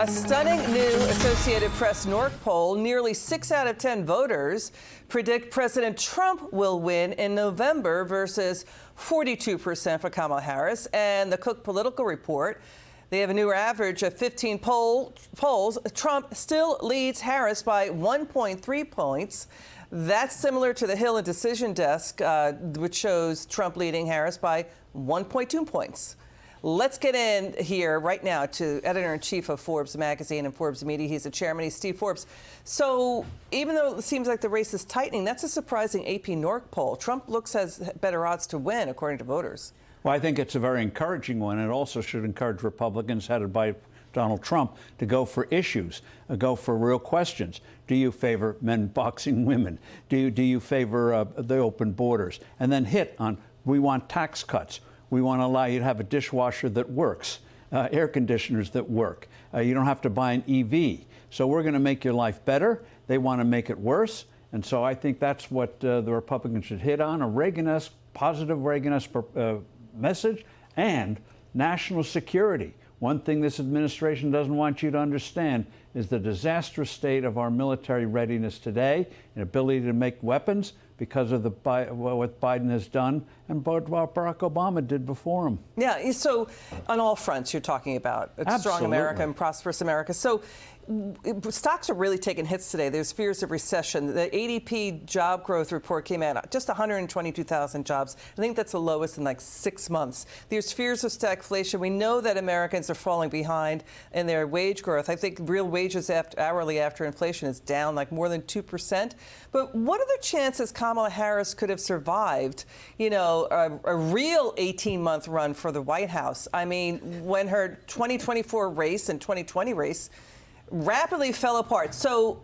A stunning new Associated Press NORC poll, nearly 6 out of 10 voters predict President Trump will win in November versus 42% for Kamala Harris. And the Cook Political Report, they have a newer average of 15 polls. Trump still leads Harris by 1.3 points. That's similar to the Hill and Decision Desk, which shows Trump leading Harris by 1.2 points. Let's get in here right now to editor-in-chief of Forbes Magazine and Forbes Media. He's the chairman. He's Steve Forbes. So even though it seems like the race is tightening, that's a surprising AP NORC poll. Trump has better odds to win, according to voters. Well, I think it's a very encouraging one. It also should encourage Republicans headed by Donald Trump to go for issues, go for real questions. Do you favor men boxing women? Do you favor the open borders? And then hit on, we want tax cuts. We want to allow you to have a dishwasher that works, air conditioners that work. You don't have to buy an EV. So we're going to make your life better. They want to make it worse. And so I think that's what the Republicans should hit on, a Reagan-esque, positive Reagan-esque message, and national security. One thing this administration doesn't want you to understand is the disastrous state of our military readiness today and ability to make weapons because of what Biden has done and what Barack Obama did before him. Yeah, so on all fronts you're talking about a strong America and prosperous America. So stocks are really taking hits today. There's fears of recession. The ADP job growth report came out, just 122,000 jobs. I think that's the lowest in like 6 months. There's fears of stagflation. We know that Americans are falling behind in their wage growth. I think real wages hourly after inflation is down like more than 2%. But what are the chances Kamala Harris could have survived, you know, a real 18-month run for the White House? I mean, when her 2024 race and 2020 race rapidly fell apart. So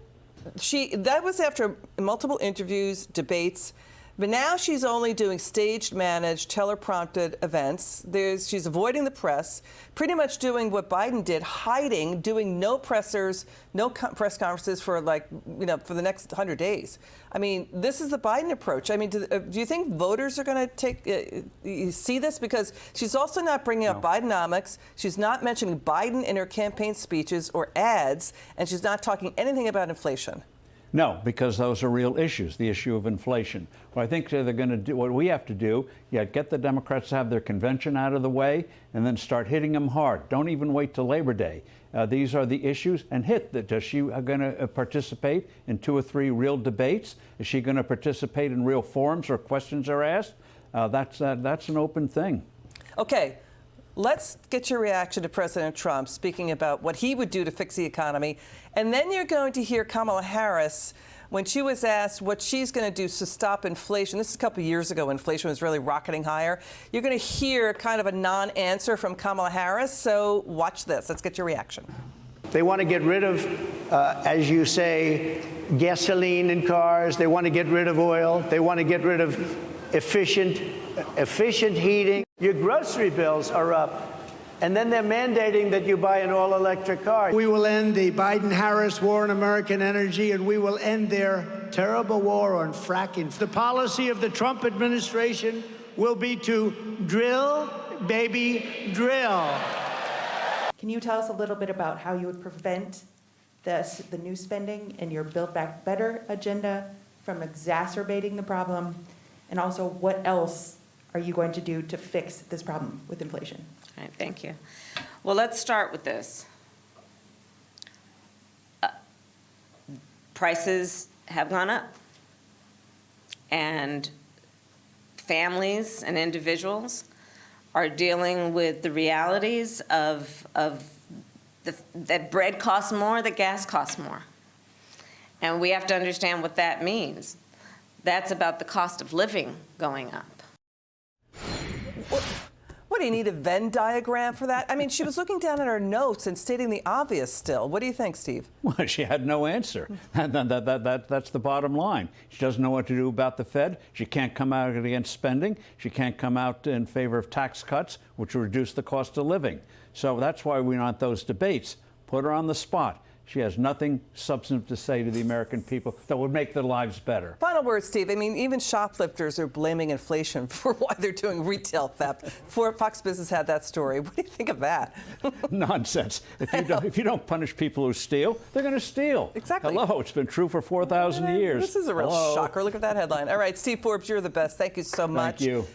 that was after multiple interviews, debates, but now she's only doing staged, managed, teleprompted events. She's avoiding the press, pretty much doing what Biden did, hiding, doing no pressers, no press conferences for for the next 100 days. I mean, this is the Biden approach. I mean, do you think voters are going to see this? Because she's also not bringing up Bidenomics. She's not mentioning Biden in her campaign speeches or ads, and she's not talking anything about inflation. No, because those are real issues, the issue of inflation. What I think they're going to do, what we have to do, get the Democrats to have their convention out of the way and then start hitting them hard. Don't even wait till Labor Day. These are the issues, and hit that. Is she going to participate in 2 or 3 real debates? Is she going to participate in real forums where questions are asked? That's an open thing. Okay. Let's get your reaction to President Trump speaking about what he would do to fix the economy. And then you're going to hear Kamala Harris when she was asked what she's going to do to stop inflation. This is a couple of years ago when inflation was really rocketing higher. You're going to hear kind of a non-answer from Kamala Harris. So watch this. Let's get your reaction. They want to get rid of, as you say, gasoline in cars. They want to get rid of oil. They want to get rid of efficient heating. Your grocery bills are up, and then they're mandating that you buy an all-electric car. We will end the Biden-Harris war on American energy, and we will end their terrible war on fracking. The policy of the Trump administration will be to drill, baby, drill. Can you tell us a little bit about how you would prevent the new spending and your Build Back Better agenda from exacerbating the problem? And also, what else are you going to do to fix this problem with inflation? All right, thank you. Well, let's start with this. Prices have gone up, and families and individuals are dealing with the realities of that bread costs more, that gas costs more. And we have to understand what that means. That's about the cost of living going up. What, do you need a Venn diagram for that? I mean, she was looking down at her notes and stating the obvious still. What do you think, Steve? Well, she had no answer. That's the bottom line. She doesn't know what to do about the Fed. She can't come out against spending. She can't come out in favor of tax cuts, which will reduce the cost of living. So that's why we want those debates. Put her on the spot. She has nothing substantive to say to the American people that would make their lives better. Final word, Steve. I mean, even shoplifters are blaming inflation for why they're doing retail theft. Fox Business had that story. What do you think of that? Nonsense. If you don't punish people who steal, they're going to steal. Exactly. Hello, it's been true for 4,000 years. This is a real shocker. Look at that headline. All right, Steve Forbes, you're the best. Thank you so much. Thank you.